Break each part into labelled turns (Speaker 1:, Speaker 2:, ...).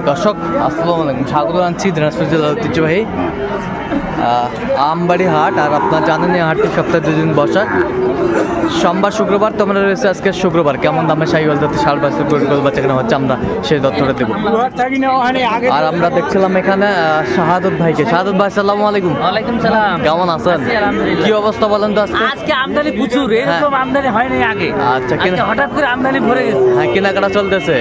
Speaker 1: দর্শক আসসালামু আলাইকুম, স্বাগত জানাচ্ছি দিনাজপুর জেলার ঐতিহ্যবাহী আমবাড়ি হাট। আর আপনারা জানেন এই হাটটি সপ্তাহে 2 দিন বসা, সোমবার শুক্রবার। তো আমরা রয়েছে আজকে শুক্রবার। কেমন দামে শাহিওয়াল জাতের ষাঁড় বাছুর গরু বাচ্চা কেনা হচ্ছে আমরা সেই তথ্যটা দেবো। আর আমরা দেখছিলাম এখানে শাহাদত ভাইকে। শাহাদত ভাই আসসালামু আলাইকুম।
Speaker 2: ওয়ালাইকুম সালাম।
Speaker 1: কেমন আছেন? কি অবস্থা বলেন তো?
Speaker 2: আজকে আমদানি প্রচুর, এরকম আমদানি হয়নি আগে।
Speaker 1: আচ্ছা,
Speaker 2: হঠাৎ করে আমদানি ভরে গেছে।
Speaker 1: হ্যাঁ, কেনাকাটা চলতেছে।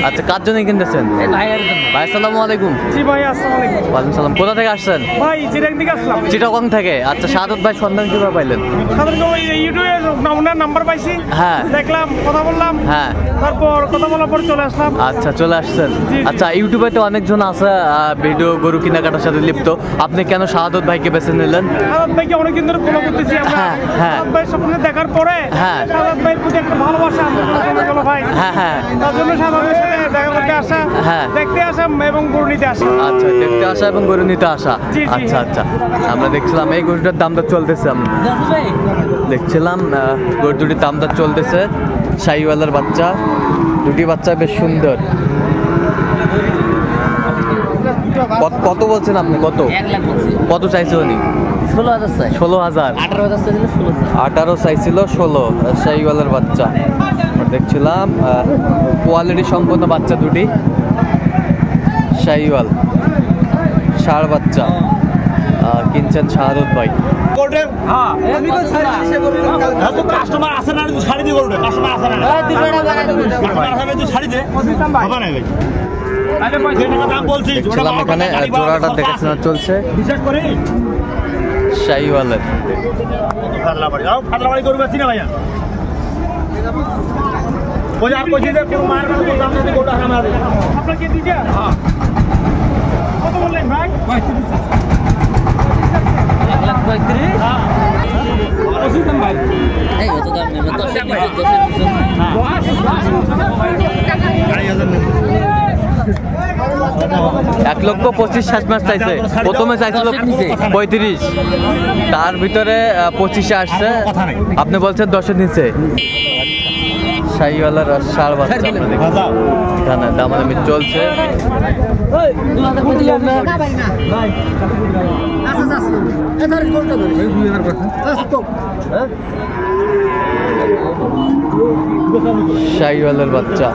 Speaker 1: আচ্ছা, কার জন্য কিনতেছেন?
Speaker 2: ভাইয়ের জন্য।
Speaker 1: ভাই আসসালামু আলাইকুম।
Speaker 3: জি ভাই আসসালামু আলাইকুম।
Speaker 1: ওয়ালাইকুম সালাম। কোথা থেকে আসছেন?
Speaker 3: ভাই চিটাগং থেকে আসলাম।
Speaker 1: চিটাগং থেকে। আচ্ছা, শাহাদত ভাই সন্ধান কিভাবে পাইলেন?
Speaker 3: সাধারণত ওই ইউটিউবে ওনার নাম্বার পাইছি,
Speaker 1: হ্যাঁ
Speaker 3: দেখলাম, কথা বললাম,
Speaker 1: হ্যাঁ।
Speaker 3: তারপর কথা বলার পর চলে আসলাম।
Speaker 1: আচ্ছা, চলে আসছেন। আচ্ছা, ইউটিউবে তো অনেকজন আছে ভিডিও গরু কেনাকাটার সাথে লিপ্ত। আপনি কেন শাহাদত ভাইকে বেছে নিলেন?
Speaker 3: শাহাদত ভাইকে অনেকদিন ধরে ফলো করতেছি আমরা।
Speaker 1: হ্যাঁ, হ্যাঁ।
Speaker 3: শাহাদত ভাই স্বপ্ন দেখার পরে
Speaker 1: হ্যাঁ।
Speaker 3: শাহাদত ভাইয়ের প্রতি একটা ভালোবাসা চলে গেল ভাই।
Speaker 1: হ্যাঁ, হ্যাঁ।
Speaker 3: তার জন্য শাহাদত ভাইয়ের সাথে দেখা করতে আসা,
Speaker 1: হ্যাঁ।
Speaker 3: দেখতে আসা এবং গরু নিতে আসা।
Speaker 1: আচ্ছা, দেখতে আসা এবং গরু নিতে আসা।
Speaker 3: জি, জি।
Speaker 1: আচ্ছা আচ্ছা, আমরা দেখছিলাম এই গরুটার দামটা চলতেছে। আমরা দেখছিলাম গরু দুটির দামটা চলতেছে। শাহিওয়ালের বাচ্চা, দুটি বাচ্চা বেশ সুন্দর। কত বলছেন আপনি? কত
Speaker 2: 1 লাখ বলছি।
Speaker 1: কত চাইছে উনি?
Speaker 2: 16,000 চাই।
Speaker 1: 16,000।
Speaker 2: 18,000 চাইছিল, 16,000।
Speaker 1: 18 চাইছিল, 16। শাহিওয়ালের বাচ্চা আমরা দেখছিলাম। কোয়ালিটি সম্পন্ন বাচ্চা দুটি। শাহিওয়াল ষাঁড় বাচ্চা কিনছেন শাহাদত ভাই।
Speaker 4: কাস্টমার আসে না, শাড়ি দিয়ে বলবে কাস্টমার আসে না, শাড়ি দে হবে না ভাই।
Speaker 1: দেখছিলাম এখানে জোড়াটা দেখাশোনা চলছে
Speaker 4: বিশ্বাস করে
Speaker 1: শাহিওয়ালের।
Speaker 4: ফাতলাবাড়ি করবে না ভাইয়া, ওই আর কইছি যে কোন মার কাছে দাম দিতে গোটা আমার
Speaker 3: আপনাকে দিতে কত বললেন ভাই?
Speaker 2: 1 লাখ 35। এই কত দাম নেবে? 10 এর নিচে, 10 এর নিচে।
Speaker 1: 1,25,000 শেষ মাস চাইছে। প্রথমে চাইছিল 35, তার ভিতরে 25-এ আসছে। আপনি বলছেন 10-এর নিচে। শাহিওয়ালের ষাঁড় বাচ্চা এখানে দামাদামি চলছে। শাহিওয়ালের বাচ্চা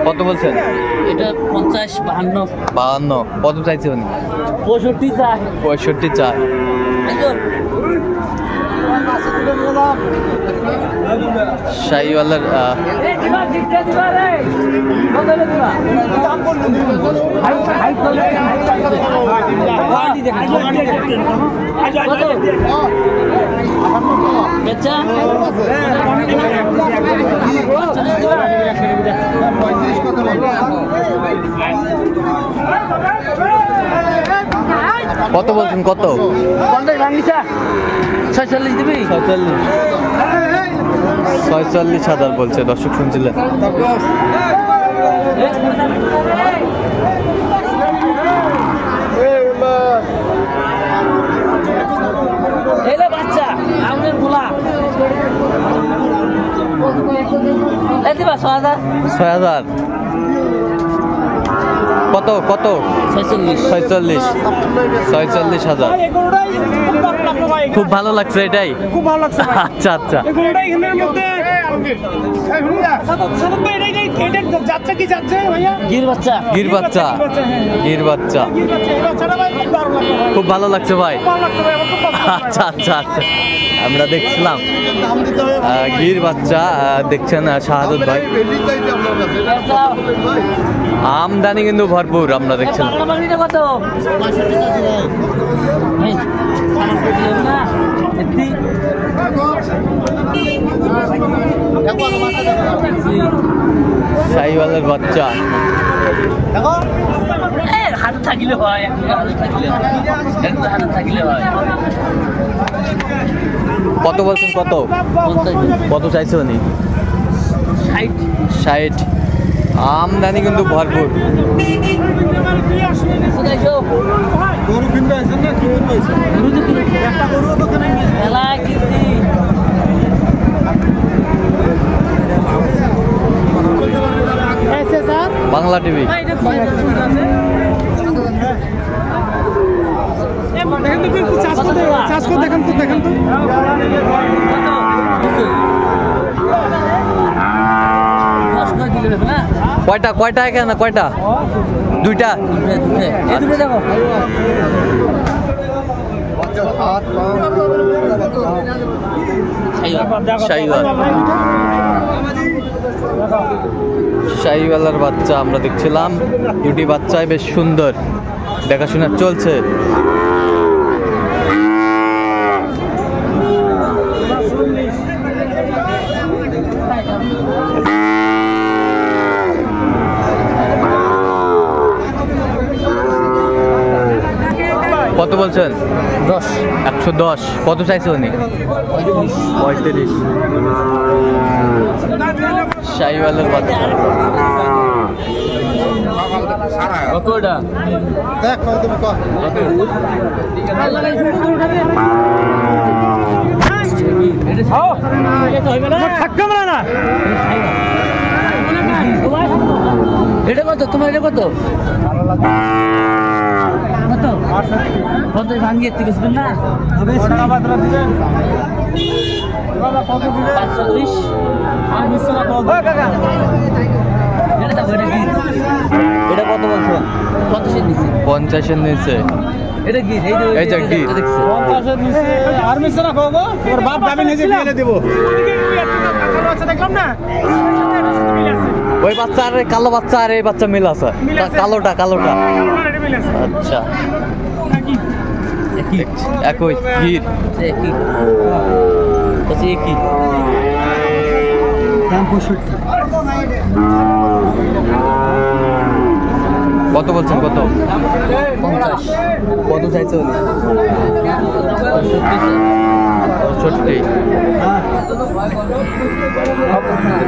Speaker 1: কত বলছেন?
Speaker 2: এটা 50, 52।
Speaker 1: 52। কত চাইছে উনি?
Speaker 2: 65 চাই।
Speaker 1: 65 চাই। শাহিওয়ালের কত বলছেন? কত?
Speaker 2: 46 দিবি?
Speaker 1: 46,000 বলছে। দর্শক শুনছিলেন।
Speaker 2: বাচ্চা আমাদের গোলা
Speaker 1: 6,000। কত? 46,000। খুব ভালো লাগছে এটাই।
Speaker 3: খুব ভালো লাগছে ভাই।
Speaker 1: আচ্ছা আচ্ছা।
Speaker 3: এগুলোটা এখানের মধ্যে যাচ্ছে কি যাচ্ছে ভাইয়া?
Speaker 2: গির বাচ্চা।
Speaker 1: গির বাচ্চা। গির বাচ্চা খুব ভালো লাগছে ভাই। আচ্ছা আচ্ছা আচ্ছা, আমরা দেখছিলাম গির বাচ্চা দেখছেন শাহাদত ভাই। আমদানি কিন্তু ভরপুর আমরা দেখছিলাম। শাহিওয়ালের বাচ্চা
Speaker 2: হাতে থাকলে হয়, হাতে থাকলে হয়।
Speaker 1: কত বলছেন? কত কত চাইছে উনি? 60। আমদানি কিন্তু ভরপুর।
Speaker 3: একটা গরু তো কেন
Speaker 2: মেলা কিনছি
Speaker 3: এসে স্যার
Speaker 1: বাংলা টিভি।
Speaker 3: দেখেন তো একটু চাষ করে দেখেন তো
Speaker 1: কয়টা এখানে কয়টা? দুইটা।
Speaker 2: এই দুটো দেখো
Speaker 1: শাহিওয়াল শাহিওয়ালার বাচ্চা আমরা দেখছিলাম, দুটি বাচ্চাই বেশ সুন্দর, দেখাশোনা চলছে। কত বলছেন?
Speaker 2: 10
Speaker 1: 110। কত চাইছে উনি? 35। শাহিওয়ালের বাচ্চা।
Speaker 2: কতটা
Speaker 3: দেখ কত তুমি কর
Speaker 2: এটা কত তোমার? এটা কত কত ভাঙিয়ে থেকে না 45
Speaker 1: এটা কত বলছেন?
Speaker 2: কত সে দিছে?
Speaker 1: 50-এর নিচে।
Speaker 2: এটা কি
Speaker 1: এই যে কি?
Speaker 2: দেখছে
Speaker 3: আর মিশে না খাবো ওর বাপ দাবি নিজে দিয়ে দেবো দেখলাম না
Speaker 1: ওই বাচ্চা আর কালো বাচ্চা আর এই বাচ্চা মিল আছে। কালোটা আচ্ছা একই গির।
Speaker 2: কি
Speaker 1: কত বলছেন? কত?
Speaker 2: 50
Speaker 1: কত চাইছে উনি? 65।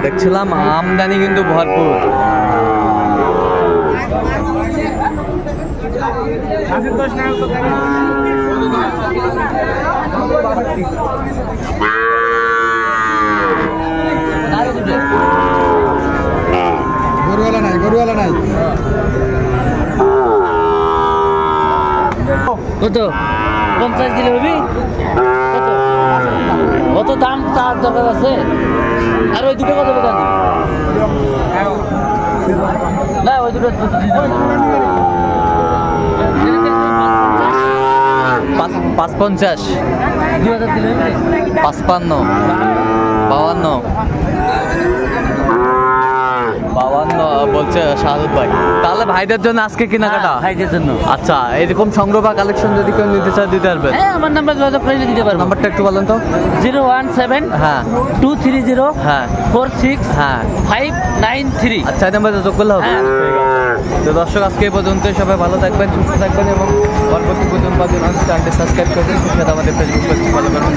Speaker 1: দেখছিলাম আমদানি কিন্তু ভরপুর।
Speaker 3: গরুওয়ালা নাই
Speaker 2: কত? 50 দিলে হবি? কত কত দাম তার দরকার আছে? আর ওই দুটো কত বেতন? না ওই দুটো
Speaker 1: 550।
Speaker 2: 2000 দিলে হবি?
Speaker 1: 55 52 বলছে শাহাদত ভাই। তাহলে ভাইদের জন্য আজকে কেনাকাটা?
Speaker 2: ভাইদের জন্য।
Speaker 1: আচ্ছা, এরকম সংগ্রহ বা কালেকশন যদি কেউ নিতে চায় দিতে পারবেন?
Speaker 2: হ্যাঁ আমার নাম্বার যোগাযোগ করে দিতে পারবো।
Speaker 1: নাম্বারটা একটু বলেন তো।
Speaker 2: 017
Speaker 1: হ্যাঁ
Speaker 2: 230
Speaker 1: হ্যাঁ
Speaker 2: 46
Speaker 1: হ্যাঁ
Speaker 2: 593।
Speaker 1: আচ্ছা, এই নাম্বারে যোগ করলে হবে?
Speaker 2: হ্যাঁ।
Speaker 1: তো দর্শক, আজকে এই পর্যন্ত। সবাই ভালো থাকবেন, সুস্থ থাকবেন এবং পরবর্তী পর্যন্ত চ্যানেলটি সাবস্ক্রাইব করবেন। সাথে আমাদের ফেসবুক পেজ ফলো করবেন।